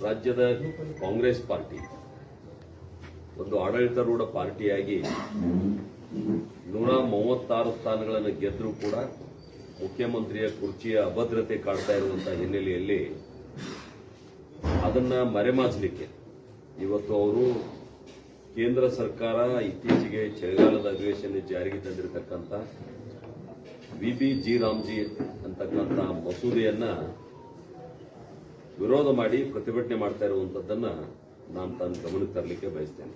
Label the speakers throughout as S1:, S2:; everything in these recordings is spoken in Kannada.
S1: ರಾಜ್ಯದ ಕಾಂಗ್ರೆಸ್ ಪಾರ್ಟಿ ಒಂದು ಆಡಳಿತಾರೂಢ ಪಾರ್ಟಿಯಾಗಿ 136 ಸ್ಥಾನಗಳನ್ನು ಗೆದ್ದರೂ ಕೂಡ ಮುಖ್ಯಮಂತ್ರಿಯ ಕುರ್ಚಿಯ ಅಭದ್ರತೆ ಕಾಡ್ತಾ ಇರುವಂತಹ ಹಿನ್ನೆಲೆಯಲ್ಲಿ ಅದನ್ನ ಮರೆಮಾಚಲಿಕ್ಕೆ ಇವತ್ತು ಅವರು ಕೇಂದ್ರ ಸರ್ಕಾರ ಇತ್ತೀಚೆಗೆ ಚಳಿಗಾಲದ ಅಧಿವೇಶನ ಜಾರಿಗೆ ತಂದಿರತಕ್ಕಂಥ ವಿಬಿಜಿ ರಾಮ್ಜಿ ಅಂತಕ್ಕಂಥ ಮಸೂದೆಯನ್ನ ವಿರೋಧ ಮಾಡಿ ಪ್ರತಿಭಟನೆ ಮಾಡ್ತಾ ಇರುವಂತದ್ದನ್ನ ನಾನು ತನ್ನ ಗಮನಕ್ಕೆ ತರಲಿಕ್ಕೆ ಬಯಸ್ತೇನೆ.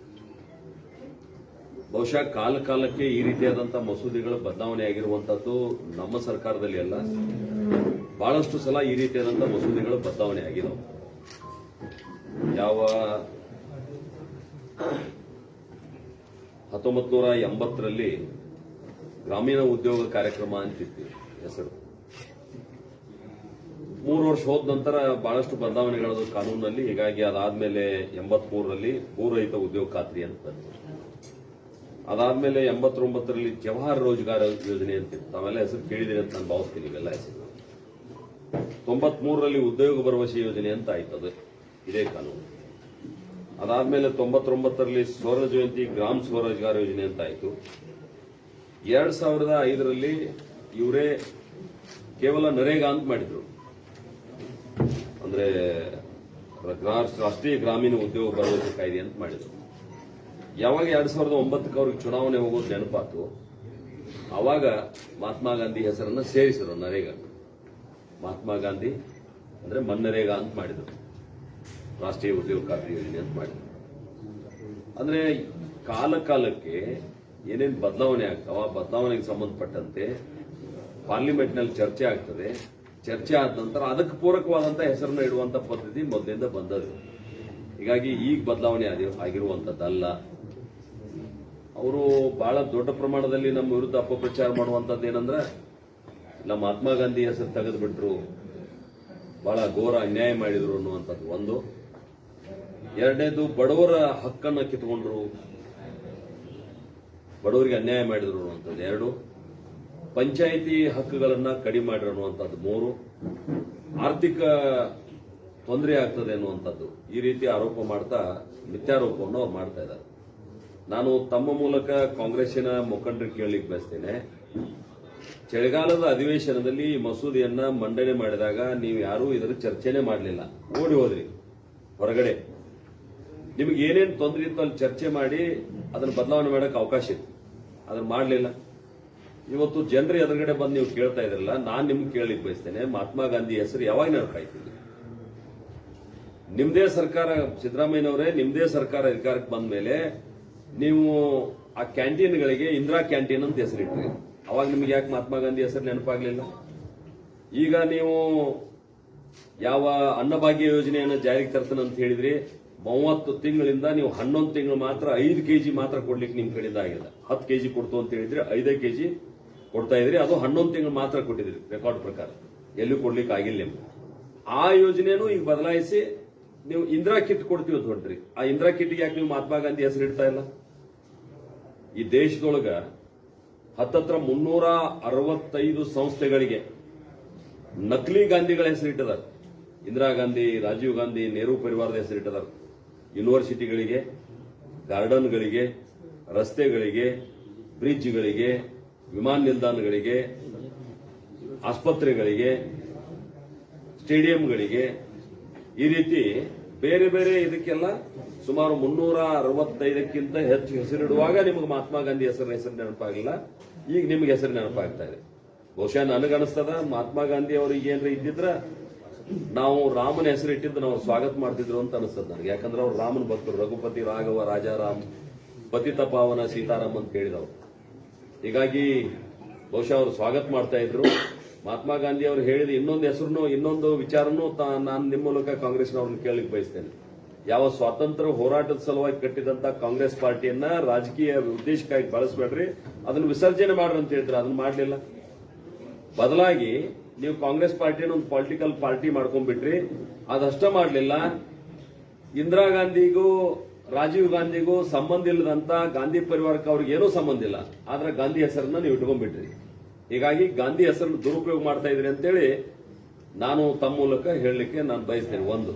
S1: ಬಹುಶಃ ಕಾಲಕ್ಕೆ ಈ ರೀತಿಯಾದಂತಹ ಮಸೂದೆಗಳ ಬದಲಾವಣೆ ಆಗಿರುವಂತದ್ದು ನಮ್ಮ ಸರ್ಕಾರದಲ್ಲಿ ಅಲ್ಲ, ಬಹಳಷ್ಟು ಸಲ ಈ ರೀತಿಯಾದಂತಹ ಮಸೂದೆಗಳು ಬದಲಾವಣೆ ಆಗಿದಾವೆ. ಯಾವ 1980ರಲ್ಲಿ ಗ್ರಾಮೀಣ ಉದ್ಯೋಗ ಕಾರ್ಯಕ್ರಮ ಅಂತಿತ್ತು ಹೆಸರು. 3 ವರ್ಷ ಹೋದ ನಂತರ ಬಹಳಷ್ಟು ಬದಲಾವಣೆಗಳದು ಕಾನೂನಲ್ಲಿ. ಹೀಗಾಗಿ ಅದಾದ್ಮೇಲೆ 83ರಲ್ಲಿ ಭೂರಹಿತ ಉದ್ಯೋಗ ಖಾತ್ರಿ ಅಂತ ಬಂತು. ಅದಾದ್ಮೇಲೆ 89ರಲ್ಲಿ ಜವಾಹರ್ ರೋಜ್ಗಾರ್ ಯೋಜನೆ ಅಂತಿತ್ತು. ತಾವೆಲ್ಲ ಹೆಸರು ಕೇಳಿದಿರಿ ಅಂತ ನಾನು ಭಾವಿಸ್ತೀನಿ. ಇವೆಲ್ಲ ಹೆಸರು 93ರಲ್ಲಿ ಉದ್ಯೋಗ ಭರವಸೆ ಯೋಜನೆ ಅಂತ ಆಯ್ತದು, ಇದೇ ಕಾನೂನು. ಅದಾದ್ಮೇಲೆ 99ರಲ್ಲಿ ಸ್ವರ್ಣ ಜಯಂತಿ ಗ್ರಾಮ ಸ್ವರೋಜ್ಗಾರ್ ಯೋಜನೆ ಅಂತ ಆಯ್ತು. 2005ರಲ್ಲಿ ಇವರೇ ಕೇವಲ ನರೇಗಾ ಅಂತ ಮಾಡಿದ್ರು, ಅಂದ್ರೆ ರಾಷ್ಟ್ರೀಯ ಗ್ರಾಮೀಣ ಉದ್ಯೋಗ ಭರವಸೆ ಕಾಯ್ದೆ ಅಂತ ಮಾಡಿದ್ರು. ಯಾವಾಗ 2009ಕ್ಕೆ ಅವ್ರಿಗೆ ಚುನಾವಣೆ ಹೋಗೋದು ನೆನಪಾತು, ಆವಾಗ ಮಹಾತ್ಮ ಗಾಂಧಿ ಹೆಸರನ್ನ ಸೇರಿಸಿದ್ರು ನರೇಗಾ. ಮಹಾತ್ಮ ಗಾಂಧಿ ಅಂದ್ರೆ ಮನ್ನರೇಗಾ ಅಂತ ಮಾಡಿದ್ರು, ರಾಷ್ಟ್ರೀಯ ಉದ್ಯೋಗ ಖಾತ್ರಿ ಯೋಜನೆ ಅಂತ ಮಾಡಿದ್ರು. ಅಂದ್ರೆ ಕಾಲಕ್ಕೆ ಏನೇನು ಬದಲಾವಣೆ ಆಗ್ತಾವ, ಬದಲಾವಣೆಗೆ ಸಂಬಂಧಪಟ್ಟಂತೆ ಪಾರ್ಲಿಮೆಂಟ್ನಲ್ಲಿ ಚರ್ಚೆ ಆಗ್ತದೆ. ಚರ್ಚೆ ಆದ ನಂತರ ಅದಕ್ಕೆ ಪೂರಕವಾದಂತಹ ಹೆಸರನ್ನ ಇಡುವಂತ ಪದ್ಧತಿ ಮೊದಲಿಂದ ಬಂದದ್ದು. ಹೀಗಾಗಿ ಈಗ ಬದಲಾವಣೆ ಆಗಿರುವಂತದ್ದಲ್ಲ. ಅವರು ಬಹಳ ದೊಡ್ಡ ಪ್ರಮಾಣದಲ್ಲಿ ನಮ್ಮ ವಿರುದ್ಧ ಅಪಪ್ರಚಾರ ಮಾಡುವಂತದ್ದು ಏನಂದ್ರೆ, ನಮ್ಮ ಮಹಾತ್ಮ ಗಾಂಧಿ ಹೆಸರು ತೆಗೆದು ಬಿಟ್ರು, ಬಹಳ ಘೋರ ಅನ್ಯಾಯ ಮಾಡಿದ್ರು ಅನ್ನುವಂಥದ್ದು ಒಂದು. ಎರಡನೇದು, ಬಡವರ ಹಕ್ಕನ್ನು ಕಿತ್ಕೊಂಡ್ರು, ಬಡವರಿಗೆ ಅನ್ಯಾಯ ಮಾಡಿದ್ರು ಅನ್ನುವಂಥದ್ದು ಎರಡು. ಪಂಚಾಯಿತಿ ಹಕ್ಕುಗಳನ್ನ ಕಡಿಮೆ ಮಾಡಿರೋ ಅನ್ನುವಂಥದ್ದು ಮೂರು. ಆರ್ಥಿಕ ತೊಂದರೆ ಆಗ್ತದೆ ಅನ್ನುವಂಥದ್ದು. ಈ ರೀತಿ ಆರೋಪ ಮಾಡ್ತಾ ಮಿಥ್ಯಾರೋಪವನ್ನು ಅವ್ರು ಮಾಡ್ತಾ ಇದ್ದಾರೆ. ನಾನು ತಮ್ಮ ಮೂಲಕ ಕಾಂಗ್ರೆಸ್ಸಿನ ಮುಖಂಡರಿಗೆ ಕೇಳಲಿಕ್ಕೆ ಬಯಸ್ತೇನೆ, ಚಳಿಗಾಲದ ಅಧಿವೇಶನದಲ್ಲಿ ಈ ಮಸೂದೆಯನ್ನ ಮಂಡನೆ ಮಾಡಿದಾಗ ನೀವು ಯಾರೂ ಇದರ ಚರ್ಚೆನೆ ಮಾಡಲಿಲ್ಲ, ಓಡಿ ಹೋದ್ರಿ ಹೊರಗಡೆ. ನಿಮ್ಗೆ ಏನೇನು ತೊಂದರೆ ಇತ್ತು ಅಲ್ಲಿ ಚರ್ಚೆ ಮಾಡಿ ಅದನ್ನು ಬದಲಾವಣೆ ಮಾಡಕ್ಕೆ ಅವಕಾಶ ಇತ್ತು, ಅದನ್ನು ಮಾಡಲಿಲ್ಲ. ಇವತ್ತು ಜನರ ಎದುರುಗಡೆ ಬಂದು ನೀವು ಕೇಳ್ತಾ ಇದ್ರಲ್ಲ, ನಾನು ನಿಮ್ಗೆ ಕೇಳಲಿಕ್ಕೆ ಬಯಸ್ತೇನೆ, ಮಹಾತ್ಮ ಗಾಂಧಿ ಹೆಸರು ಯಾವಾಗ ನೆನಪಾಯ್ತಿಲ್ಲ? ನಿಮ್ದೇ ಸರ್ಕಾರ, ಸಿದ್ದರಾಮಯ್ಯನವರೇ ನಿಮ್ದೇ ಸರ್ಕಾರ ಅಧಿಕಾರಕ್ಕೆ ಬಂದ ಮೇಲೆ ನೀವು ಆ ಕ್ಯಾಂಟೀನ್ಗಳಿಗೆ ಇಂದಿರಾ ಕ್ಯಾಂಟೀನ್ ಅಂತ ಹೆಸರಿಟ್ರಿ. ಅವಾಗ ನಿಮ್ಗೆ ಯಾಕೆ ಮಹಾತ್ಮ ಗಾಂಧಿ ಹೆಸರು ನೆನಪಾಗ್ಲಿಲ್ಲ? ಈಗ ನೀವು ಯಾವ ಅನ್ನಭಾಗ್ಯ ಯೋಜನೆಯನ್ನು ಜಾರಿಗೆ ತರ್ತಾನೆ ಅಂತ ಹೇಳಿದ್ರಿ, 30 ತಿಂಗಳಿಂದ ನೀವು 11 ತಿಂಗಳು ಮಾತ್ರ 5 ಕೆಜಿ ಮಾತ್ರ ಕೊಡ್ಲಿಕ್ಕೆ ನಿಮ್ ಕಡೆಯಿಂದ ಆಗಿದೆ. 10 ಕೆಜಿ ಕೊಡ್ತು ಅಂತ ಹೇಳಿದ್ರೆ 5 ಕೆಜಿ ಕೊಡ್ತಾ ಇದ್ರಿ, ಅದು 11 ತಿಂಗಳು ಮಾತ್ರ ಕೊಟ್ಟಿದ್ರಿ ರೆಕಾರ್ಡ್ ಪ್ರಕಾರ, ಎಲ್ಲೂ ಕೊಡ್ಲಿಕ್ಕೆ ಆಗಿಲ್ಲ ನಿಮ್ಗೆ. ಆ ಯೋಜನೆನೂ ಈಗ ಬದಲಾಯಿಸಿ ನೀವು ಇಂದಿರಾ ಕಿಟ್ ಕೊಡ್ತೀವಿ ಅಂತ ಹೊಂಟ್ರಿ. ಆ ಇಂದಿರಾ ಕಿಟ್ಗೆ ಯಾಕೆ ನೀವು ಮಹಾತ್ಮ ಗಾಂಧಿ ಹೆಸರು ಇಡ್ತಾ ಇಲ್ಲ? ಈ ದೇಶದೊಳಗ ಹತ್ತತ್ರ 365 ಸಂಸ್ಥೆಗಳಿಗೆ ನಕಲಿ ಗಾಂಧಿಗಳ ಹೆಸರಿಟ್ಟಿದ್ದಾರೆ. ಇಂದಿರಾ ಗಾಂಧಿ, ರಾಜೀವ್ ಗಾಂಧಿ, ನೆಹರು ಪರಿವಾರದ ಹೆಸರಿಟ್ಟಿದ್ದಾರೆ. ಯೂನಿವರ್ಸಿಟಿಗಳಿಗೆ, ಗಾರ್ಡನ್ಗಳಿಗೆ, ರಸ್ತೆಗಳಿಗೆ, ಬ್ರಿಡ್ಜ್ಗಳಿಗೆ, ವಿಮಾನ ನಿಲ್ದಾಣಗಳಿಗೆ, ಆಸ್ಪತ್ರೆಗಳಿಗೆ, ಸ್ಟೇಡಿಯಂಗಳಿಗೆ, ಈ ರೀತಿ ಬೇರೆ ಬೇರೆ ಇದಕ್ಕೆಲ್ಲ ಸುಮಾರು 365ಕ್ಕಿಂತ ಹೆಚ್ಚು ಹೆಸರಿಡುವಾಗ ನಿಮಗೆ ಮಹಾತ್ಮ ಗಾಂಧಿ ಹೆಸರು ನೆನಪಾಗಿಲ್ಲ. ಈಗ ನಿಮ್ಗೆ ಹೆಸರು ನೆನಪಾಗ್ತಾ ಇದೆ. ಬಹುಶಃ ನನಗನಿಸ್ತದ ಮಹಾತ್ಮ ಗಾಂಧಿ ಅವ್ರಿಗೆ ಏನ್ರ ಇದ್ದಿದ್ರ ನಾವು ರಾಮನ ಹೆಸರು ಇಟ್ಟಿದ್ದು ನಾವು ಸ್ವಾಗತ ಮಾಡ್ತಿದ್ರು ಅಂತ ಅನಿಸ್ತದ ನನಗೆ. ಯಾಕಂದ್ರೆ ಅವ್ರು ರಾಮನ ಭಕ್ತರು, ರಘುಪತಿ ರಾಘವ ರಾಜಾರಾಮ್ ಪತಿತ ಪಾವನ ಸೀತಾರಾಮ್ ಅಂತ ಹೇಳಿದವರು. ಹೀಗಾಗಿ ಬಹುಶಃ ಅವರು ಸ್ವಾಗತ ಮಾಡ್ತಾ ಇದ್ರು. ಮಹಾತ್ಮ ಗಾಂಧಿ ಅವರು ಹೇಳಿದ ಇನ್ನೊಂದು ವಿಚಾರನೂ ನಾನು ನಿಮ್ಮ ಮೂಲಕ ಕಾಂಗ್ರೆಸ್ನವ್ರನ್ನ ಕೇಳಲಿಕ್ಕೆ ಬಯಸ್ತೇನೆ. ಯಾವ ಸ್ವಾತಂತ್ರ್ಯ ಹೋರಾಟದ ಸಲುವಾಗಿ ಕಟ್ಟಿದಂತ ಕಾಂಗ್ರೆಸ್ ಪಾರ್ಟಿಯನ್ನ ರಾಜಕೀಯ ಉದ್ದೇಶಕ್ಕಾಗಿ ಬಳಸಬೇಡ್ರಿ, ಅದನ್ನು ವಿಸರ್ಜನೆ ಮಾಡ್ರಿ ಅಂತ ಹೇಳಿದ್ರೆ ಅದನ್ನ ಮಾಡಲಿಲ್ಲ. ಬದಲಾಗಿ ನೀವು ಕಾಂಗ್ರೆಸ್ ಪಾರ್ಟಿಯನ್ನು ಒಂದು ಪೊಲಿಟಿಕಲ್ ಪಾರ್ಟಿ ಮಾಡ್ಕೊಂಡ್ಬಿಟ್ರಿ. ಅದಷ್ಟ ಮಾಡಲಿಲ್ಲ. ಇಂದಿರಾ ಗಾಂಧಿಗೂ ರಾಜೀವ್ ಗಾಂಧಿಗೂ ಸಂಬಂಧ ಇಲ್ಲದಂತ ಗಾಂಧಿ ಪರಿವಾರಕ್ಕೆ ಅವ್ರಿಗೆ ಏನೂ ಸಂಬಂಧ ಇಲ್ಲ, ಆದ್ರೆ ಗಾಂಧಿ ಹೆಸರನ್ನ ನೀವು ಇಟ್ಕೊಂಡ್ಬಿಟ್ರಿ. ಹೀಗಾಗಿ ಗಾಂಧಿ ಹೆಸರನ್ನು ದುರುಪಯೋಗ ಮಾಡ್ತಾ ಇದ್ರಿ ಅಂತೇಳಿ ನಾನು ತಮ್ಮ ಮೂಲಕ ಹೇಳಲಿಕ್ಕೆ ನಾನು ಬಯಸ್ತೇನೆ. ಒಂದು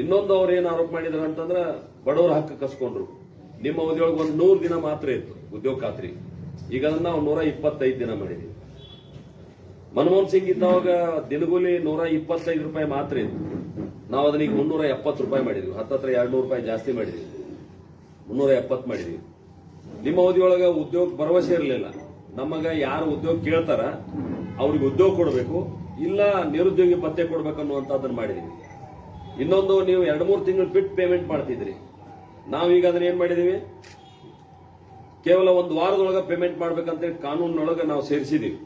S1: ಇನ್ನೊಂದು ಅವ್ರು ಏನ್ ಆರೋಪ ಮಾಡಿದ್ರು ಅಂತಂದ್ರ ಬಡವರ ಹಕ್ಕು ಕಸ್ಕೊಂಡ್ರು. ನಿಮ್ಮ ಅವಧಿಯೊಳಗೆ ಒಂದು 100 ದಿನ ಮಾತ್ರ ಇತ್ತು ಉದ್ಯೋಗ ಖಾತ್ರಿ, ಈಗ ಅದನ್ನ ನಾವು 125 ದಿನ ಮಾಡಿದ್ವಿ. ಮನಮೋಹನ್ ಸಿಂಗ್ ಇದ್ದವಾಗ ದಿನಗೂಲಿ 125 ರೂಪಾಯಿ ಮಾತ್ರ ಇತ್ತು, ನಾವು ಅದನ್ನ ಈಗ 370 ರೂಪಾಯಿ ಮಾಡಿದ್ವಿ. ಹತ್ತತ್ರ 200 ರೂಪಾಯಿ ಜಾಸ್ತಿ ಮಾಡಿದ್ವಿ, 370 ಮಾಡಿದ್ವಿ. ನಿಮ್ಮ ಅವಧಿಯೊಳಗ ಉದ್ಯೋಗ ಭರವಸೆ ಇರಲಿಲ್ಲ. ನಮಗ ಯಾರು ಉದ್ಯೋಗ ಕೇಳ್ತಾರ ಅವ್ರಿಗೆ ಉದ್ಯೋಗ ಕೊಡಬೇಕು, ಇಲ್ಲ ನಿರುದ್ಯೋಗಿ ಭತ್ಯೆ ಕೊಡ್ಬೇಕನ್ನುವಂತದ್ದನ್ನ ಮಾಡಿದೀವಿ. ಇನ್ನೊಂದು, ನೀವು 2-3 ತಿಂಗಳು ಬಿಟ್ಟು ಪೇಮೆಂಟ್ ಮಾಡ್ತಿದ್ರಿ, ನಾವೀಗ ಅದನ್ನ ಏನ್ ಮಾಡಿದೀವಿ, ಕೇವಲ ಒಂದು ವಾರದೊಳಗ ಪೇಮೆಂಟ್ ಮಾಡ್ಬೇಕಂತ ಕಾನೂನಿನೊಳಗ ನಾವು ಸೇರಿಸಿದೀವಿ.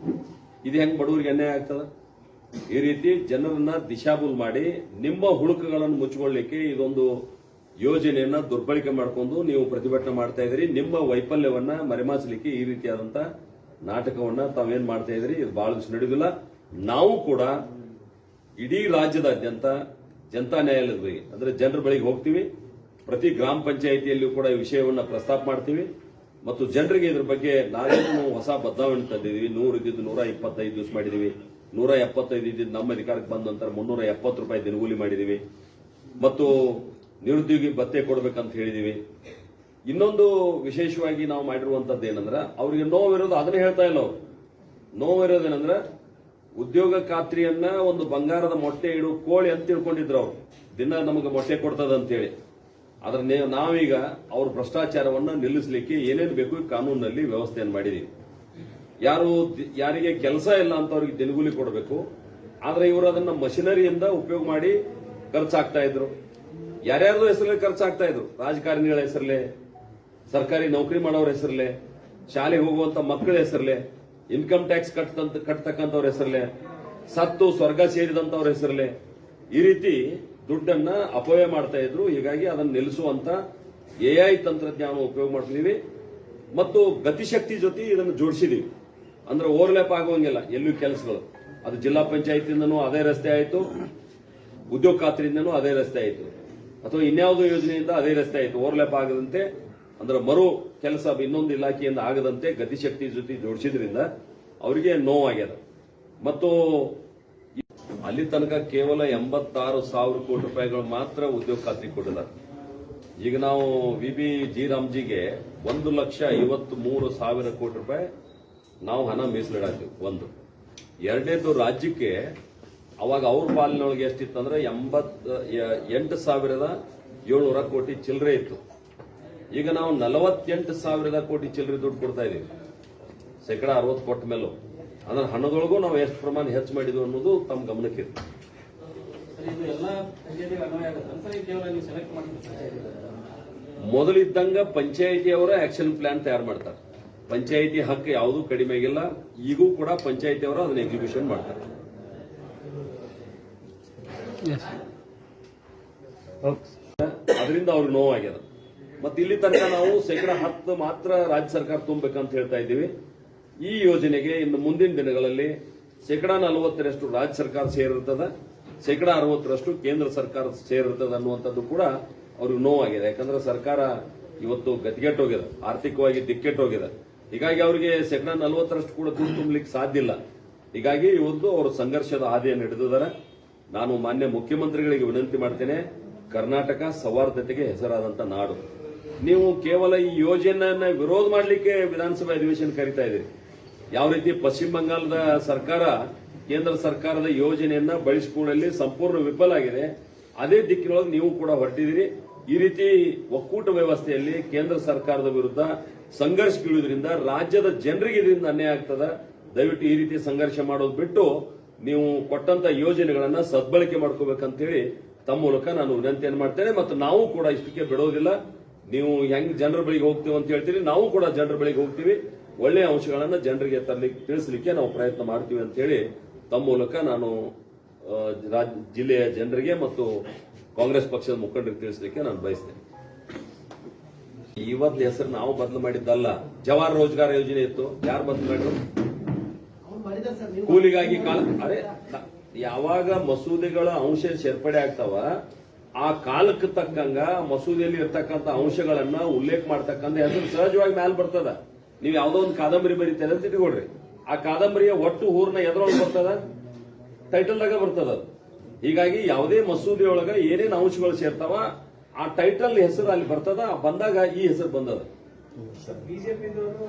S1: ಇದು ಹೆಂಗ್ ಬಡವರಿಗೆ ಅನ್ಯಾಯ ಆಗ್ತದ? ಈ ರೀತಿ ಜನರನ್ನ ದಿಶಾಬುಲ್ ಮಾಡಿ ನಿಮ್ಮ ಹುಡುಕುಗಳನ್ನು ಮುಚ್ಚಿಕೊಳ್ಳಿಕ್ಕೆ ಇದೊಂದು ಯೋಜನೆಯನ್ನ ದುರ್ಬಳಕೆ ಮಾಡಿಕೊಂಡು ನೀವು ಪ್ರತಿಭಟನೆ ಮಾಡ್ತಾ ಇದ್ದೀರಿ. ನಿಮ್ಮ ವೈಫಲ್ಯವನ್ನ ಮರೆಮಾಚಲಿಕ್ಕೆ ಈ ರೀತಿಯಾದಂತ ನಾಟಕವನ್ನ ತಾವೇನ್ ಮಾಡ್ತಾ ಇದ್ದೀರಿ, ಇದು ಬಹಳ ದಿವಸ ನಡೆಯುವುದಿಲ್ಲ. ನಾವು ಕೂಡ ಇಡೀ ರಾಜ್ಯದಾದ್ಯಂತ ಜನತಾ ನ್ಯಾಯಾಲಯದ ಬಳಿ ಅಂದ್ರೆ ಜನರ ಬಳಿಗೆ ಹೋಗ್ತೀವಿ. ಪ್ರತಿ ಗ್ರಾಮ ಪಂಚಾಯಿತಿಯಲ್ಲಿಯೂ ಕೂಡ ಈ ವಿಷಯವನ್ನ ಪ್ರಸ್ತಾಪ ಮಾಡ್ತೀವಿ ಮತ್ತು ಜನರಿಗೆ ಇದ್ರ ಬಗ್ಗೆ ನಾವೇನು ಹೊಸ ಬದಲಾವಣೆ ತಂದಿದ್ದೀವಿ. 100 ಇದ್ದಿದ್ದು 125 ದಿವಸ ಮಾಡಿದೀವಿ, 175 ಇದ್ದಿದ್ದು ನಮ್ಮ ಅಧಿಕಾರಕ್ಕೆ ಬಂದ ನಂತರ 370 ರೂಪಾಯಿ ದಿನಗೂಲಿ ಮಾಡಿದೀವಿ ಮತ್ತು ನಿರುದ್ಯೋಗಿ ಭತ್ಯೆ ಕೊಡ್ಬೇಕಂತ ಹೇಳಿದೀವಿ. ಇನ್ನೊಂದು ವಿಶೇಷವಾಗಿ ನಾವು ಮಾಡಿರುವಂತದ್ದು ಏನಂದ್ರೆ, ಅವರಿಗೆ ನೋವಿರೋದು ಅದನ್ನ ಹೇಳ್ತಾ ಇಲ್ಲ. ಅವರು ನೋವಿರೋದೇನಂದ್ರ, ಉದ್ಯೋಗ ಖಾತ್ರಿಯನ್ನ ಒಂದು ಬಂಗಾರದ ಮೊಟ್ಟೆ ಇಡು ಕೋಳಿ ಅಂತ ತಿಳ್ಕೊಂಡಿದ್ರು. ಅವರು ದಿನ ನಮಗೆ ಮೊಟ್ಟೆ ಕೊಡ್ತದ ಅಂತೇಳಿ. ಆದ್ರೆ ನಾವೀಗ ಅವ್ರ ಭ್ರಷ್ಟಾಚಾರವನ್ನ ನಿಲ್ಲಿಸಲಿಕ್ಕೆ ಏನೇನು ಬೇಕು ಕಾನೂನಿನಲ್ಲಿ ವ್ಯವಸ್ಥೆಯನ್ನು ಮಾಡಿದೀವಿ. ಯಾರಿಗೆ ಕೆಲಸ ಇಲ್ಲ ಅಂತ ಅವ್ರಿಗೆ ದಿನಗೂಲಿ ಕೊಡಬೇಕು. ಆದ್ರೆ ಇವರು ಅದನ್ನ ಮಷಿನರಿಯಿಂದ ಉಪಯೋಗ ಮಾಡಿ ಖರ್ಚಾಗ್ತಾ ಇದ್ರು. ಯಾರ್ಯಾರ್ದು ಹೆಸರಲ್ಲೇ ಖರ್ಚಾಗ್ತಾ ಇದ್ರು, ರಾಜಕಾರಣಿಗಳ ಹೆಸರಲ್ಲೇ, ಸರ್ಕಾರಿ ನೌಕರಿ ಮಾಡೋರ ಹೆಸರಲ್ಲೇ, ಶಾಲೆಗೆ ಹೋಗುವಂತ ಮಕ್ಕಳ ಹೆಸರಲ್ಲೇ, ಇನ್ಕಮ್ ಟ್ಯಾಕ್ಸ್ ಕಟ್ತಕ್ಕಂಥವ್ರ ಹೆಸರಲ್ಲೇ, ಸತ್ತು ಸ್ವರ್ಗ ಸೇರಿದಂತವ್ರ ಹೆಸರಲ್ಲೇ ಈ ರೀತಿ ದುಡ್ಡನ್ನ ಅಪವ್ಯಯ ಮಾಡ್ತಾ ಇದ್ರು. ಹೀಗಾಗಿ ಅದನ್ನು ನಿಲ್ಲಿಸುವಂತ AI ತಂತ್ರಜ್ಞಾನ ಉಪಯೋಗ ಮಾಡ್ತಿದೀವಿ ಮತ್ತು ಗತಿಶಕ್ತಿ ಜೊತೆ ಇದನ್ನು ಜೋಡಿಸಿದೀವಿ. ಅಂದ್ರೆ ಓವರ್ಲ್ಯಾಪ್ ಆಗುವಂಗಿಲ್ಲ ಎಲ್ಲೂ ಕೆಲಸಗಳು. ಅದು ಜಿಲ್ಲಾ ಪಂಚಾಯತಿಯಿಂದನೂ ಅದೇ ರಸ್ತೆ ಆಯಿತು, ಉದ್ಯೋಗ ಖಾತ್ರಿಯಿಂದನೂ ಅದೇ ರಸ್ತೆ ಆಯಿತು, ಅಥವಾ ಇನ್ಯಾವುದೋ ಯೋಜನೆಯಿಂದ ಅದೇ ರಸ್ತೆ ಆಯಿತು. ಓವರ್ಲ್ಯಾಪ್ ಆಗದಂತೆ ಅಂದ್ರೆ ಮರು ಕೆಲಸ ಇನ್ನೊಂದು ಇಲಾಖೆಯಿಂದ ಆಗದಂತೆ ಗತಿಶಕ್ತಿ ಜೊತೆ ಜೋಡಿಸಿದ್ರಿಂದ ಅವರಿಗೆ ನೋವಾಗ್ಯದ. ಮತ್ತು ಅಲ್ಲಿ ತನಕ ಕೇವಲ 86,000 ಕೋಟಿ ರೂಪಾಯಿಗಳು ಮಾತ್ರ ಉದ್ಯೋಗ ಖಾತ್ರಿ ಕೊಟ್ಟಿದ್ದಾರೆ. ಈಗ ನಾವು VB ಜಿ ರಾಮ್ಜಿಗೆ 1,53,000 ಕೋಟಿ ರೂಪಾಯಿ ನಾವು ಹಣ ಮೀಸಲಿಡಾತೀವಿ. ಒಂದು. ಎರಡನೇದು, ರಾಜ್ಯಕ್ಕೆ ಅವಾಗ ಅವ್ರ ಪಾಲಿನೊಳಗೆ ಎಷ್ಟಿತ್ತಂದ್ರೆ 88,700 ಕೋಟಿ ಚಿಲ್ಲರೆ ಇತ್ತು. ಈಗ ನಾವು 48,000 ಕೋಟಿ ಚಿಲ್ಲರೆ ದುಡ್ಡು ಕೊಡ್ತಾ ಇದೀವಿ, 60% ಕೊಟ್ಟ ಮೇಲೂ. ಅಂದ್ರೆ ಹಣದೊಳಗೂ ನಾವು ಎಷ್ಟು ಪ್ರಮಾಣ ಹೆಚ್ಚು ಮಾಡಿದ್ವಿ ಅನ್ನೋದು ತಮ್ಮ ಗಮನಕ್ಕೆ ಇತ್ತು. ಮೊದಲಿದ್ದಂಗ ಪಂಚಾಯಿತಿಯವರ ಆಕ್ಷನ್ ಪ್ಲಾನ್ ತಯಾರು ಮಾಡ್ತಾರೆ. ಪಂಚಾಯಿತಿ ಹಕ್ಕು ಯಾವುದೂ ಕಡಿಮೆ ಆಗಿಲ್ಲ. ಈಗೂ ಕೂಡ ಪಂಚಾಯಿತಿಯವರು ಅದನ್ನ ಎಕ್ಸಿಕ್ಯೂಷನ್ ಮಾಡ್ತಾರೆ. ಅದರಿಂದ ಅವ್ರಿಗೆ ನೋವಾಗ್ಯದ. ಮತ್ತೆ ಇಲ್ಲಿ ತನಕ ನಾವು 10% ಮಾತ್ರ ರಾಜ್ಯ ಸರ್ಕಾರ ತುಂಬಬೇಕಂತ ಹೇಳ್ತಾ ಇದ್ದೀವಿ. ಈ ಯೋಜನೆಗೆ ಇನ್ನು ಮುಂದಿನ ದಿನಗಳಲ್ಲಿ 40% ರಾಜ್ಯ ಸರ್ಕಾರ ಸೇರಿರ್ತದ, 60% ಕೇಂದ್ರ ಸರ್ಕಾರ ಸೇರಿರ್ತದ ಅನ್ನುವಂಥದ್ದು ಕೂಡ ಅವ್ರಿಗೆ ನೋವಾಗಿದೆ. ಯಾಕಂದ್ರೆ ಸರ್ಕಾರ ಇವತ್ತು ಗತಿಗೆಟ್ಟೋಗಿದೆ, ಆರ್ಥಿಕವಾಗಿ ದಿಕ್ಕೆಟ್ಟೋಗಿದೆ. ಹೀಗಾಗಿ ಅವರಿಗೆ 40% ಕೂಡ ದುಡ್ಡು ತುಂಬಲಿಕ್ಕೆ ಸಾಧ್ಯ ಇಲ್ಲ. ಹೀಗಾಗಿ ಇವತ್ತು ಅವರು ಸಂಘರ್ಷದ ಹಾದಿಯನ್ನು ಹಿಡಿದಿದ್ದಾರೆ. ನಾನು ಮಾನ್ಯ ಮುಖ್ಯಮಂತ್ರಿಗಳಿಗೆ ವಿನಂತಿ ಮಾಡ್ತೇನೆ, ಕರ್ನಾಟಕ ಸೌಹಾರ್ದತೆಗೆ ಹೆಸರಾದಂತ ನಾಡು. ನೀವು ಕೇವಲ ಈ ಯೋಜನೆಯನ್ನ ವಿರೋಧ ಮಾಡಲಿಕ್ಕೆ ವಿಧಾನಸಭೆ ಅಧಿವೇಶನ ಕರೀತಾ ಇದ್ದೀರಿ. ಯಾವ ರೀತಿ ಪಶ್ಚಿಮ ಬಂಗಾಳದ ಸರ್ಕಾರ ಕೇಂದ್ರ ಸರ್ಕಾರದ ಯೋಜನೆಯನ್ನ ಬಳಸಿಕೊಳ್ಳಲು ಸಂಪೂರ್ಣ ವಿಫಲ ಆಗಿದೆ, ಅದೇ ದಿಕ್ಕಿನೊಳಗೆ ನೀವು ಕೂಡ ಹೊರಟಿದ್ದೀರಿ. ಈ ರೀತಿ ಒಕ್ಕೂಟ ವ್ಯವಸ್ಥೆಯಲ್ಲಿ ಕೇಂದ್ರ ಸರ್ಕಾರದ ವಿರುದ್ಧ ಸಂಘರ್ಷಗಿಳುವುದರಿಂದ ರಾಜ್ಯದ ಜನರಿಗೆ ಇದರಿಂದ ಅನ್ಯಾಯ ಆಗ್ತದ. ದಯವಿಟ್ಟು ಈ ರೀತಿ ಸಂಘರ್ಷ ಮಾಡೋದು ಬಿಟ್ಟು ನೀವು ಕೊಟ್ಟಂತ ಯೋಜನೆಗಳನ್ನ ಸದ್ಬಳಕೆ ಮಾಡ್ಕೋಬೇಕಂತ ಹೇಳಿ ತಮ್ಮ ಮೂಲಕ ನಾನು ವಿನಂತಿಯನ್ನು ಮಾಡ್ತೇನೆ. ಮತ್ತು ನಾವು ಕೂಡ ಇಷ್ಟಕ್ಕೆ ಬಿಡೋದಿಲ್ಲ. ನೀವು ಹೆಂಗ್ ಜನರ ಬಳಿಗೆ ಹೋಗ್ತೀವಿ ಅಂತ ಹೇಳ್ತೀರಿ, ನಾವು ಕೂಡ ಜನರ ಬಳಿಗೆ ಹೋಗ್ತೀವಿ. ಒಳ್ಳೆಯ ಅಂಶಗಳನ್ನ ಜನರಿಗೆ ತಿಳಿಸಲಿಕ್ಕೆ ನಾವು ಪ್ರಯತ್ನ ಮಾಡ್ತೀವಿ ಅಂತ ಹೇಳಿ ತಮ್ಮ ಮೂಲಕ ನಾನು ಜಿಲ್ಲೆಯ ಜನರಿಗೆ ಮತ್ತು ಕಾಂಗ್ರೆಸ್ ಪಕ್ಷದ ಮುಖಂಡರಿಗೆ ತಿಳಿಸಲಿಕ್ಕೆ ನಾನು ಬಯಸ್ತೇನೆ. ಇವತ್ತು ಹೆಸರು ನಾವು ಬದಲು ಮಾಡಿದ್ದಲ್ಲ, ಜವಾಹರ್ ರೋಜ್ಗಾರ್ ಯೋಜನೆ ಇತ್ತು. ಯಾರು ಬದಲು ಮಾಡಿದ್ರು? ಕೂಲಿಗಾಗಿ ಅರೆ ಯಾವಾಗ ಮಸೂದೆಗಳ ಅಂಶ ಸೇರ್ಪಡೆ ಆಗ್ತಾವ, ಆ ಕಾಲಕ್ಕೆ ತಕ್ಕಂಗ ಮಸೂದೆಯಲ್ಲಿ ಇರ್ತಕ್ಕಂಥ ಅಂಶಗಳನ್ನ ಉಲ್ಲೇಖ ಮಾಡ್ತಕ್ಕಂಥ ಹೆಸರು ಸಹಜವಾಗಿ ಮ್ಯಾಲ ಬರ್ತದ. ನೀವು ಯಾವ್ದೋ ಒಂದು ಕಾದಂಬರಿ ಬರೀತಾರೆ ಅಂತ ಇಟ್ಕೊಡ್ರಿ, ಆ ಕಾದಂಬರಿಯ ಒಟ್ಟು ಊರ್ನ ಎದ್ರೊಳಗೆ ಬರ್ತದ, ಟೈಟಲ್ದಾಗ ಬರ್ತದ. ಹೀಗಾಗಿ ಯಾವುದೇ ಮಸೂದೆ ಒಳಗ ಏನೇನು ಅಂಶಗಳು ಸೇರ್ತಾವ ಆ ಟೈಟಲ್ ಹೆಸರು ಅಲ್ಲಿ ಬರ್ತದ, ಬಂದಾಗ ಈ ಹೆಸರು ಬಂದದ.
S2: ಬಿಜೆಪಿದವರು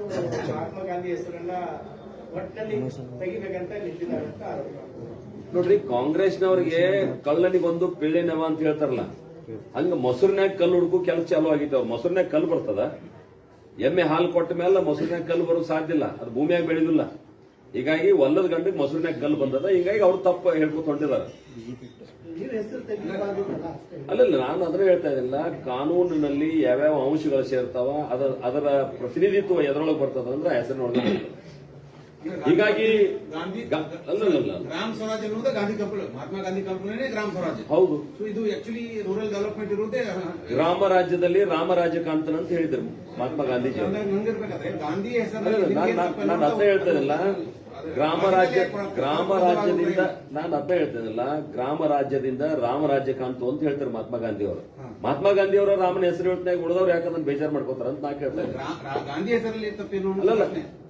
S2: ಮಹಾತ್ಮ ಗಾಂಧಿ ಹೆಸರನ್ನ ಒಟ್ಟಿನಲ್ಲಿ ತೆಗಿಬೇಕಂತ ನಿಂತಿದ್ದಾರೆ ಅಂತ ಆರೋಪ.
S1: ನೋಡ್ರಿ, ಕಾಂಗ್ರೆಸ್ನವ್ರಿಗೆ ಕಳ್ಳನಿಗೊಂದು ಪಿಳ್ಳೆನವ ಅಂತ ಹೇಳ್ತಾರಲ್ಲ, ಹಂಗ ಮೊಸರಿನಾಗ ಕಲ್ಲು ಹುಡುಕು ಕೆಲಸ ಚಾಲು ಆಗಿತ್ತು. ಅವ್ರು ಮೊಸರಿನಾಗ ಕಲ್ಲು ಬರ್ತದ, ಎಮ್ಮೆ ಹಾಲು ಕೊಟ್ಟ ಮೇಲೆ ಮೊಸರಿನಾಗ ಕಲ್ಲು ಬರೋದು ಸಾಧ್ಯ ಇಲ್ಲ, ಅದು ಭೂಮಿಯಾಗ ಬೆಳೆದಿಲ್ಲ. ಹೀಗಾಗಿ ಒಲ್ಲದ ಗಂಡಿಗೆ ಮೊಸರಿನಾಗ ಕಲ್ಲು ಬಂದದ. ಹೀಗಾಗಿ ಅವ್ರು ತಪ್ಪು ಹೇಳ್ಕೊತ ಹೊಂಟಿದ್ದಾರೆ. ಅಲ್ಲಲ್ಲ, ನಾನು ಅದನ್ನ ಹೇಳ್ತಾ ಇದ್ದಿಲ್ಲ. ಕಾನೂನಿನಲ್ಲಿ ಯಾವ್ಯಾವ ಅಂಶಗಳು ಸೇರ್ತಾವ ಅದರ ಪ್ರತಿನಿಧಿತ್ವ ಎದರೊಳಗೆ ಬರ್ತದ ಅಂದ್ರೆ ಹೆಸರಿನೊಳಗೆ. ಹೀಗಾಗಿ
S3: ಗ್ರಾಮ ಸ್ವರಾಜ್ ಎನ್ನುವುದು ಗಾಂಧಿ ಕಂಪನಿ, ಮಹಾತ್ಮ ಗಾಂಧಿ ಕಂಪನಿನೇ ಗ್ರಾಮ ಸ್ವರಾಜ್.
S1: ಹೌದು,
S3: ಇದು ಆಕ್ಚುಲಿ ರೂರಲ್ ಡೆವಲಪ್ಮೆಂಟ್ ಇರುವುದೇ
S1: ಗ್ರಾಮ ರಾಜ್ಯದಲ್ಲಿ ರಾಮರಾಜ್ಯ ಕಾಂತನ ಅಂತ ಹೇಳಿದ್ರು ಮಹಾತ್ಮ ಗಾಂಧೀಜಿ.
S3: ನಂಗಿರ್ಬೇಕಾದ್ರೆ ಗಾಂಧಿ
S1: ನಾನು ಅರ್ಥ ಹೇಳ್ತಾ ಇದ್ದಿಲ್ಲ. ಗ್ರಾಮ ರಾಜ್ಯದಿಂದ ನಾನು ಅರ್ಥ ಹೇಳ್ತೇನಲ್ಲ, ಗ್ರಾಮ ರಾಜ್ಯದಿಂದ ರಾಮರಾಜ್ಯ ಕಾಂತು ಅಂತ ಹೇಳ್ತಾರೆ ಮಹಾತ್ಮ ಗಾಂಧಿ ಅವರು. ಮಹಾತ್ಮ ಗಾಂಧಿ ಅವರ ರಾಮನ ಹೆಸರು ಹೇಳ್ತಾಗ ಉಳಿದವ್ರು ಯಾಕಂದ್ರೆ ಬೇಜಾರು ಮಾಡ್ಕೋತಾರ ಅಂತ ನಾ ಕೇಳ್ತಾ ಇದ್ದೆ.
S3: ಗಾಂಧಿ ಹೆಸರಲ್ಲಿ ತಪ್ಪೇನು
S1: ಅಲ್ಲಲ್ಲ,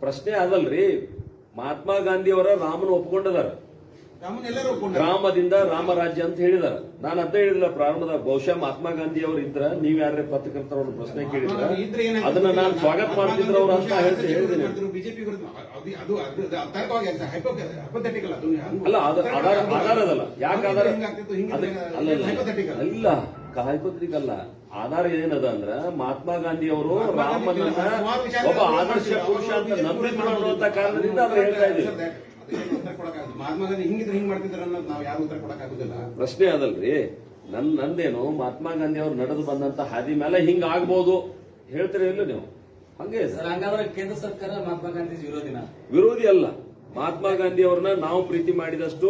S1: ಪ್ರಶ್ನೆ ಅದಲ್ರಿ. ಮಹಾತ್ಮ ಗಾಂಧಿ ಅವರ ರಾಮನ ಒಪ್ಪಿಕೊಂಡಿದಾರ, ಗ್ರಾಮದಿಂದ ರಾಮರಾಜ್ಯ ಅಂತ ಹೇಳಿದಾರ. ನಾನು ಅರ್ಥ ಹೇಳಿದಿಲ್ಲ ಪ್ರಾರಂಭದ. ಬಹುಶಃ ಮಹಾತ್ಮ ಗಾಂಧಿ ಅವರು ಇದ್ರ ನೀವ್ ಯಾರೇ ಪತ್ರಕರ್ತರ ಒಂದು ಪ್ರಶ್ನೆ ಕೇಳಿದ್ರ ಅದನ್ನ ನಾನು ಸ್ವಾಗತ ಮಾಡ್ತಿದ್ರು ಅವ್ರ ಅಂತ ಹೇಳಿದ್ದೀನಿ.
S3: ಬಿಜೆಪಿ
S1: ಅಲ್ಲ, ಆಧಾರ ಅದಲ್ಲ. ಯಾಕೆ ಆಧಾರ ಅಲ್ಲ, ಕಾಯ್ಪತ್ರಿಕಲ್ಲ. ಆಧಾರ ಏನದ ಅಂದ್ರ ಮಹಾತ್ಮ ಗಾಂಧಿ ಅವರು ರಾಮನನ್ನ ಒಬ್ಬ ಆದರ್ಶ ಪುರುಷ ಅಂತ ನಂಬಿದ್ರು ಅನ್ನುವಂತ ಕಾರಣದಿಂದ ಅದನ್ನ ಹೇಳ್ತಾ ಇದ್ದೀವಿ.
S3: ಮಹಾತ್ಮ ಗಾಂಧಿ ಹಿಂಗಿದ್ರೆ ಹಿಂಗ್ ಮಾಡ್ತಿದ್ರ ಅನ್ನೋದು ನಾವು ಯಾರು ಉತ್ತರ ಕೊಡಕ್ಕಾಗುದಿಲ್ಲ.
S1: ಪ್ರಶ್ನೆ ಅದಲ್ರಿ. ನಂದೇನು ಮಹಾತ್ಮ ಗಾಂಧಿ ಅವರು ನಡೆದು ಬಂದಂತ ಹಾದಿ ಮೇಲೆ ಹಿಂಗ ಆಗ್ಬಹುದು ಹೇಳ್ತೀರ ಇಲ್ಲ ನೀವು? ಹಂಗೆ
S4: ಹಂಗಾದ್ರೆ ಕೇಂದ್ರ ಸರ್ಕಾರ ಮಹಾತ್ಮ ಗಾಂಧಿ
S1: ವಿರೋಧಿ ಅಲ್ಲ. ಮಹಾತ್ಮ ಗಾಂಧಿ ಅವ್ರನ್ನ ನಾವು ಪ್ರೀತಿ ಮಾಡಿದಷ್ಟು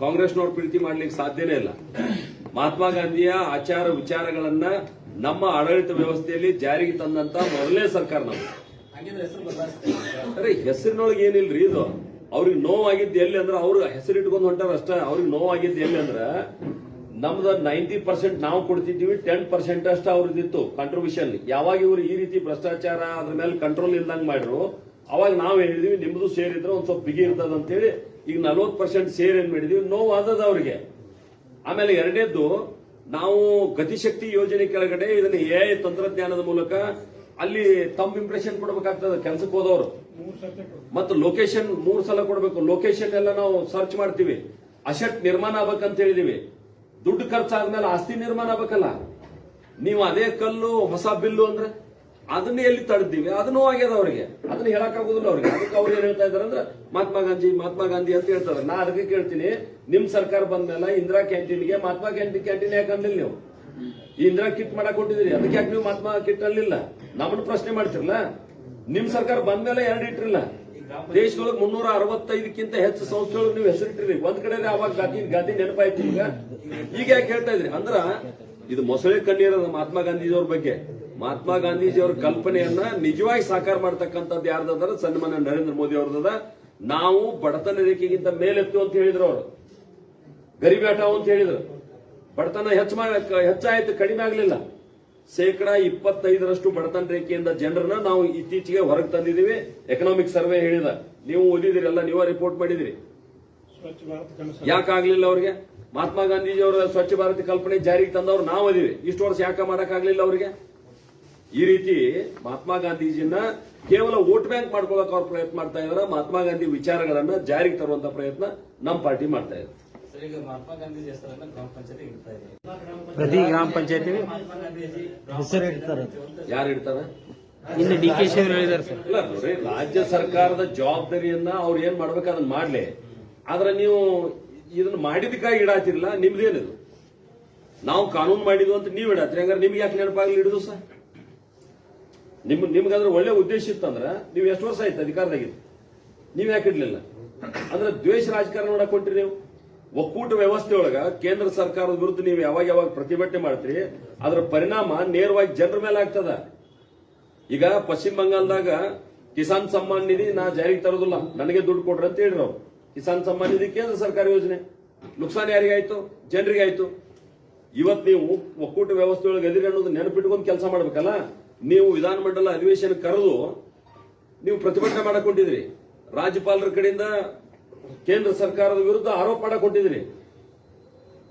S1: ಕಾಂಗ್ರೆಸ್ನವ್ರು ಪ್ರೀತಿ ಮಾಡ್ಲಿಕ್ಕೆ ಸಾಧ್ಯನೇ ಇಲ್ಲ. ಮಹಾತ್ಮ ಗಾಂಧಿಯ ಆಚಾರ ವಿಚಾರಗಳನ್ನ ನಮ್ಮ ಆಡಳಿತ ವ್ಯವಸ್ಥೆಯಲ್ಲಿ ಜಾರಿಗೆ ತಂದಂತ ಮೊದಲನೇ ಸರ್ಕಾರ ನಾವು. ಅರೆ, ಹೆಸರಿನೊಳಗೆ ಏನಿಲ್ರಿ ಇದು. ಅವ್ರಿಗೆ ನೋವಾಗಿದ್ದು ಎಲ್ಲಿ ಅಂದ್ರೆ ಅವ್ರು ಹೆಸರು ಇಟ್ಕೊಂಡು ಹೊಂಟಾರ ಅಷ್ಟ. ಅವ್ರಿಗೆ ನೋವಾಗಿದ್ದು ಎಲ್ಲಿ ಅಂದ್ರ ನಮ್ದು 90% ನಾವು ಕೊಡ್ತಿದ್ದೀವಿ, 10% ಅಷ್ಟ ಅವ್ರದ್ದಿತ್ತು ಕಾಂಟ್ರಿಬ್ಯೂಷನ್. ಯಾವಾಗ ಇವ್ರು ಈ ರೀತಿ ಭ್ರಷ್ಟಾಚಾರ ಅದ್ರ ಮೇಲೆ ಕಂಟ್ರೋಲ್ ಇಲ್ದಂಗ್ ಮಾಡ್ರು, ಅವಾಗ ನಾವು ಹೇಳಿದ್ವಿ ನಿಮ್ದು ಸೇರಿದ್ರೆ ಒಂದ್ ಸ್ವಲ್ಪ ಬಿಗಿ ಇರ್ತದ ಅಂತ ಹೇಳಿ ಈಗ 40% ಸೇರ್ ಏನ್ ಮಾಡಿದೀವಿ. ನೋವು ಆದದ ಅವ್ರಿಗೆ. ಆಮೇಲೆ ಎರಡನೇದ್ದು, ನಾವು ಗತಿಶಕ್ತಿ ಯೋಜನೆ ಕೆಳಗಡೆ ಇದನ್ನ AI ತಂತ್ರಜ್ಞಾನದ ಮೂಲಕ ಅಲ್ಲಿ ತಮ್ಮ ಇಂಪ್ರೆಷನ್ ಕೊಡಬೇಕಾಗ್ತದೆ ಕೆಲಸಕ್ಕೆ ಹೋದವರು. ಮತ್ತು ಲೊಕೇಶನ್ 3 ಸಲ ಕೊಡಬೇಕು. ಲೊಕೇಶನ್ ಎಲ್ಲ ನಾವು ಸರ್ಚ್ ಮಾಡ್ತೀವಿ. ಅಸೆಟ್ ನಿರ್ಮಾಣ ಆಗ್ಬೇಕಂತ ಹೇಳಿದೀವಿ. ದುಡ್ಡು ಖರ್ಚಾದ್ಮೇಲೆ ಆಸ್ತಿ ನಿರ್ಮಾಣ ಆಗ್ಬೇಕಲ್ಲ. ನೀವು ಅದೇ ಕಲ್ಲು ಹೊಸ ಬಿಲ್ಲು ಅಂದ್ರೆ ಅದನ್ನ ಎಲ್ಲಿ ತಡೆದಿವಿ? ಅದನ್ನೂ ಆಗ್ಯದ ಅವ್ರಿಗೆ. ಅದನ್ನ ಹೇಳಕ್ಕಾಗುದಿಲ್ಲ ಅವ್ರಿಗೆ. ಅದಕ್ಕೆ ಅವ್ರು ಏನ್ ಹೇಳ್ತಾ ಇದಾರೆ ಅಂದ್ರೆ ಮಹಾತ್ಮ ಗಾಂಧಿ ಅಂತ ಹೇಳ್ತಾರೆ. ನಾ ಅದಕ್ಕೆ ಕೇಳ್ತೀನಿ, ನಿಮ್ ಸರ್ಕಾರ ಬಂದ್ಮೇಲೆ ಇಂದಿರಾ ಕ್ಯಾಂಟೀನ್ಗೆ ಮಹಾತ್ಮ ಕ್ಯಾಂಟೀನ್ ಯಾಕೆ ಅನ್ಲಿಲ್ಲ ನೀವು? ಈ ಇಂದಿರಾ ಕಿಟ್ ಮಾಡಕ್ ಕೊಟ್ಟಿದ್ರಿ, ಅದಕ್ಕೆ ಯಾಕೆ ನೀವು ಮಹಾತ್ಮ ಕಿಟ್ ಅನ್ಲಿಲ್ಲ? ನಮ್ಮನ್ನ ಪ್ರಶ್ನೆ ಮಾಡ್ತಿರಲ್ಲ. ನಿಮ್ ಸರ್ಕಾರ ಬಂದ್ಮೇಲೆ 2 ಇಟ್ರಿಲ್ಲ. ದೇಶದೊಳಗೆ 365ಕ್ಕಿಂತ ಹೆಚ್ಚು ಸಂಸ್ಥೆಗಳು ನೀವು ಹೆಸರಿಟ್ಟಿರಿ. ಒಂದ್ ಕಡೆ ಅವಾಗ ಗಾಂಧಿ ನೆನಪಾಯ್ತು. ಈಗ ಯಾಕೆ ಹೇಳ್ತಾ ಇದ್ರಿ ಅಂದ್ರ ಇದು ಮೊಸಳೆ ಕಣ್ಣೀರದ ಮಹಾತ್ಮ ಗಾಂಧೀಜಿಯವ್ರ ಬಗ್ಗೆ. ಮಹಾತ್ಮ ಗಾಂಧೀಜಿಯವರ ಕಲ್ಪನೆಯನ್ನ ನಿಜವಾಗಿ ಸಾಕಾರ ಮಾಡ್ತಕ್ಕಂಥದ್ದು ಯಾರ್ದಾದ್ರೆ ಸನ್ಮಾನ್ಯ ನರೇಂದ್ರ ಮೋದಿ ಅವ್ರದದ. ನಾವು ಬಡತನ ರೇಖೆಗಿಂತ ಮೇಲೆತ್ತು ಅಂತ ಹೇಳಿದ್ರು ಅವರು. ಗರೀಬಿ ಹಟಾವ್ ಅಂತ ಹೇಳಿದ್ರು. ಬಡತನ ಹೆಚ್ಚಾಯ್ತು, ಕಡಿಮೆ ಆಗ್ಲಿಲ್ಲ. 25% ಬಡತನ ರೇಖೆಯಿಂದ ಜನರನ್ನ ನಾವು ಇತ್ತೀಚೆಗೆ ಹೊರಗೆ ತಂದಿದ್ದೀವಿ. ಎಕನಾಮಿಕ್ ಸರ್ವೆ ಹೇಳಿದ, ನೀವು ಓದಿದಿರಲ್ಲ, ನೀವ ರಿಪೋರ್ಟ್ ಮಾಡಿದಿರಿ. ಯಾಕಾಗ್ಲಿಲ್ಲ ಅವ್ರಿಗೆ? ಮಹಾತ್ಮ ಗಾಂಧೀಜಿಯವರ ಸ್ವಚ್ಛ ಭಾರತ ಕಲ್ಪನೆ ಜಾರಿಗೆ ತಂದವ್ರು ನಾವು ಅದೀವಿ. ಇಷ್ಟು ವರ್ಷ ಯಾಕೆ ಮಾಡಕ್ಕಾಗ್ಲಿಲ್ಲ ಅವ್ರಿಗೆ? ಈ ರೀತಿ ಮಹಾತ್ಮ ಗಾಂಧೀಜಿನ ಕೇವಲ ವೋಟ್ ಬ್ಯಾಂಕ್ ಮಾಡ್ಕೊಳ್ಳೋಕೆ ಅವ್ರು ಪ್ರಯತ್ನ ಮಾಡ್ತಾ ಇದಾರೆ. ಮಹಾತ್ಮ ಗಾಂಧಿ ವಿಚಾರಗಳನ್ನ ಜಾರಿಗೆ ತರುವಂತ ಪ್ರಯತ್ನ ನಮ್ಮ ಪಾರ್ಟಿ ಮಾಡ್ತಾ ಇದೆ.
S4: ಮಹಾತ್ಮ ಗಾಂಧೀಜಿ ಹೆಸರನ್ನ ಗ್ರಾಮ ಪಂಚಾಯತಿ ಇಡ್ತಾ ಇದೆ.
S5: ಪ್ರತಿ ಗ್ರಾಮ ಪಂಚಾಯತಿ ಹೆಸರು ಇಡ್ತಾರೆ.
S1: ಯಾರು ಇಡ್ತಾರ?
S5: ಇನ್ನು DK ಅವರು ಹೇಳಿದಾರೆ ಸರ್.
S1: ಇಲ್ಲ ನೋಡ್ರಿ, ರಾಜ್ಯ ಸರ್ಕಾರದ ಜವಾಬ್ದಾರಿಯನ್ನ ಅವ್ರು ಏನ್ ಮಾಡ್ಬೇಕು ಅದನ್ನ ಮಾಡ್ಲಿ. ಆದ್ರೆ ನೀವು ಇದನ್ನ ಮಾಡಿದಕ್ಕಾಗಿ ಇಡಾತಿರ್ಲಿಲ್ಲ. ನಿಮ್ದೇನಿದು? ನಾವು ಕಾನೂನು ಮಾಡಿದ್ವು ಅಂತ ನೀವ್ ಇಡಾತ್ರಿ. ಹಂಗಾರೆ ನಿಮ್ಗೆ ಯಾಕೆ ನೆನಪಾಗ್ಲಿ ಹಿಡಿದು ಸರ್? ನಿಮ್ಗಾದ್ರೆ ಒಳ್ಳೆ ಉದ್ದೇಶ ಇತ್ತಂದ್ರ ನೀವು ಎಷ್ಟು ವರ್ಷ ಆಯ್ತು ಅಧಿಕಾರದಾಗಿತ್ತು? ನೀವ್ ಯಾಕೆ ಇಡ್ಲಿಲ್ಲ? ಅಂದ್ರೆ ದ್ವೇಷ ರಾಜಕಾರಣ ಮಾಡಕ್ ಹೊಂಟ್ರಿ ನೀವು. ಒಕ್ಕೂಟ ವ್ಯವಸ್ಥೆ ಒಳಗ ಕೇಂದ್ರ ಸರ್ಕಾರದ ವಿರುದ್ಧ ನೀವು ಯಾವಾಗ ಪ್ರತಿಭಟನೆ ಮಾಡ್ತೀರಿ, ಅದರ ಪರಿಣಾಮ ನೇರವಾಗಿ ಜನರ ಮೇಲೆ ಆಗ್ತದ. ಈಗ ಪಶ್ಚಿಮ ಬಂಗಾಳದಾಗ ಕಿಸಾನ್ ಸಮ್ಮಾನ್ ನಿಧಿ ನಾ ಜಾರಿಗೆ ತರೋದಿಲ್ಲ, ನನಗೆ ದುಡ್ಡು ಕೊಡ್ರಿ ಅಂತ ಹೇಳಿದ್ರು. ಕಿಸಾನ್ ಸಮ್ಮಾನ್ ನಿಧಿ ಕೇಂದ್ರ ಸರ್ಕಾರ ಯೋಜನೆ. ನುಕ್ಸಾನ್ ಯಾರಿಗಾಯ್ತು? ಜನರಿಗೆ ಆಯ್ತು. ಇವತ್ ನೀವು ಒಕ್ಕೂಟ ವ್ಯವಸ್ಥೆ ಒಳಗೆ ಎದಿರಿ ಅನ್ನೋದು ನೆನಪಿಟ್ಕೊಂಡು ಕೆಲಸ ಮಾಡ್ಬೇಕಲ್ಲ. ನೀವು ವಿಧಾನಮಂಡಲ ಅಧಿವೇಶನ ಕರೆದು ನೀವು ಪ್ರತಿಭಟನೆ ಮಾಡಕೊಂಡಿದ್ರಿ. ರಾಜ್ಯಪಾಲರ ಕಡೆಯಿಂದ ಕೇಂದ್ರ ಸರ್ಕಾರದ ವಿರುದ್ಧ ಆರೋಪ ಮಾಡಕೊಂಡಿದ್ರಿ.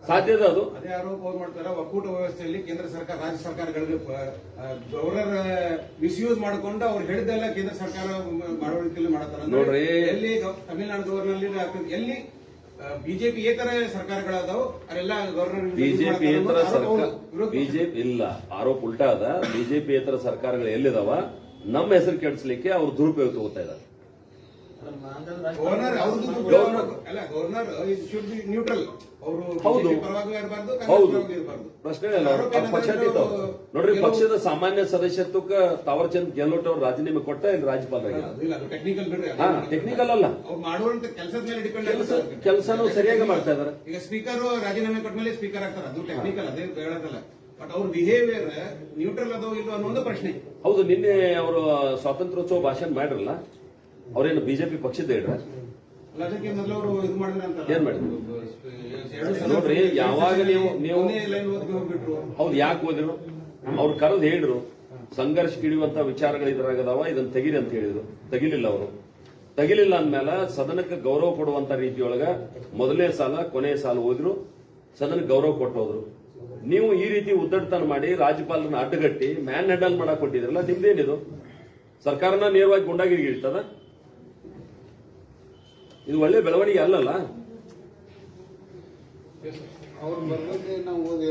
S1: ಸಾಧ್ಯದ ಅದು
S3: ಅದೇ ಆರೋಪ ಅವ್ರು ಮಾಡ್ತಾರ ಒಕ್ಕೂಟ ವ್ಯವಸ್ಥೆಯಲ್ಲಿ ಕೇಂದ್ರ ಸರ್ಕಾರ ರಾಜ್ಯ ಸರ್ಕಾರಗಳಿಗೆ ಗವರ್ನರ್ ಮಿಸ್ಯೂಸ್ ಮಾಡಿಕೊಂಡು ಅವ್ರು ಹೇಳಿದ್ದೆಲ್ಲ ಕೇಂದ್ರ ಸರ್ಕಾರ ಮಾಡೋ ರೀತಿಯಲ್ಲಿ ಮಾಡತ್ತಾರ
S1: ನೋಡ್ರಿ.
S3: ಎಲ್ಲಿ ತಮಿಳುನಾಡು ಗವರ್ನರ್ ಆಗ್ತದೆ ಎಲ್ಲಿ ಬಿಜೆಪಿ ಏತರ ಸರ್ಕಾರಗಳದಾವು ಅಲ್ಲೆಲ್ಲ ಗವರ್ನರ್
S1: ಬಿಜೆಪಿ ಏತರ ಸರ್ಕಾರ ಬಿಜೆಪಿ ಇಲ್ಲ ಆರೋಪ ಉಲ್ಟಾ ಅದ ಬಿಜೆಪಿ ಏತರ ಸರ್ಕಾರಗಳು ಎಲ್ಲಿದಾವ ನಮ್ಮ ಹೆಸರು ಕೆಡಿಸ್ಲಿಕ್ಕೆ ಅವ್ರು ದುರುಪಯೋಗ ತಗೋತಾ ಇದ್ದಾರೆ.
S3: ಗವರ್ನರ್ ಅಲ್ಲ ಗವರ್ನರ್ ಶುಡ್ ಬಿ ನ್ಯೂಟ್ರಲ್. ಅವರು
S1: ಹೌದು.
S3: ಪರವಾಗಿ ಇರಬಾರ್ದು,
S1: ಹೌದು
S3: ಪರವಾಗಿ ಇರಬಾರ್ದು.
S1: ಪ್ರಶ್ನೆ ಇಲ್ಲ ಪಕ್ಷಾತೀತ ನೋಡ್ರಿ. ಪಕ್ಷದ ಸಾಮಾನ್ಯ ಸದಸ್ಯತ್ವಕ್ಕೆ ತಾವರ್ಚಂದ್ ಗೆಹ್ಲೋಟ್ ಅವ್ರು ರಾಜೀನಾಮೆ ಕೊಟ್ಟ ಇಲ್ಲಿ ರಾಜ್ಯಪಾಲರಾಗಿಲ್ಲ.
S3: ಇಲ್ಲ ಅದು ಟೆಕ್ನಿಕಲ್ ಬಿಡ್ರಿ.
S1: ಹಾ ಟೆಕ್ನಿಕಲ್ ಅಲ್ಲ,
S3: ಅವ್ರು ಮಾಡುವಂತ ಕೆಲಸದ ಮೇಲೆ ಡಿಪೆಂಡ್
S1: ಕೆಲಸನೂ ಸರಿಯಾಗಿ ಮಾಡ್ತಾ ಇದಾರೆ.
S3: ಈಗ ಸ್ಪೀಕರ್ ರಾಜೀನಾಮೆ ಕೊಟ್ಟ ಮೇಲೆ ಸ್ಪೀಕರ್ ಆಗ್ತಾರೆ, ಅದು ಟೆಕ್ನಿಕಲ್, ಅದೇ ಹೇಳೋದಲ್ಲ. ಬಟ್ ಅವ್ರ ಬಿಹೇವಿಯರ್ ನ್ಯೂಟ್ರಲ್ ಅದೋ ಇಲ್ಲೋ ಅನ್ನೋ ಒಂದು ಪ್ರಶ್ನೆ.
S1: ಹೌದು, ನಿನ್ನೆ ಅವರು ಸ್ವಾತಂತ್ರ್ಯೋತ್ಸವ ಭಾಷಣ ಮಾಡಿರಲ್ಲ, ಅವ್ರೇನು ಬಿಜೆಪಿ ಪಕ್ಷದ ಹೇಳ್ರ?
S3: ಅಲ್ಲ, ಅದಕ್ಕೆ ಮೊದಲು ಅವರು ಇದು ಮಾಡಿದ್ರೆ ಅಂತ
S1: ಏನ್ ಮಾಡಿದ್ರು ನೋಡ್ರಿ. ಯಾವಾಗ ನೀವು
S3: ಲೈನ್ ಓದಿ ಹೋಗ್ಬಿಟ್ರು.
S1: ಹೌದು, ಯಾಕೆ ಹೋದ್ರು? ಅವ್ರು ಕರೆದು ಹೇಳಿದ್ರು ಸಂಘರ್ಷ ಕಿಡಿಯುವಂತ ವಿಚಾರಗಳು ಇದ್ರಾಗದಾವ, ಇದನ್ನ ತೆಗಿರಿ ಅಂತ ಹೇಳಿದ್ರು. ತೆಗಿಲಿಲ್ಲ ಅವರು. ತೆಗಿಲಿಲ್ಲ ಅಂದ್ಮೇಲೆ ಸದನಕ್ಕೆ ಗೌರವ ಕೊಡುವಂತ ರೀತಿಯೊಳಗ ಮೊದಲನೇ ಸಾಲ ಕೊನೆಯ ಸಾಲ ಹೋದ್ರು, ಸದನಕ್ಕೆ ಗೌರವ ಕೊಟ್ಟು ಹೋದ್ರು. ನೀವು ಈ ರೀತಿ ಉದ್ದಟತನ ಮಾಡಿ ರಾಜ್ಯಪಾಲರನ್ನ ಅಡ್ಡಗಟ್ಟಿ ಮ್ಯಾನ್ ಹ್ಯಾಂಡಲ್ ಮಾಡಕ್ ಕೊಟ್ಟಿದ್ರಲ್ಲ, ನಿಮ್ದೇನಿದು? ಸರ್ಕಾರನ ನೇರವಾಗಿ ಗುಂಡಾಗಿರಿ ಇರ್ತದ? ಇದು ಒಳ್ಳೆ ಬೆಳವಣಿಗೆ ಅಲ್ಲಲ್ಲ.
S3: ಅವ್ರು ಬರೋದೇ ನಾವು ಓದಿ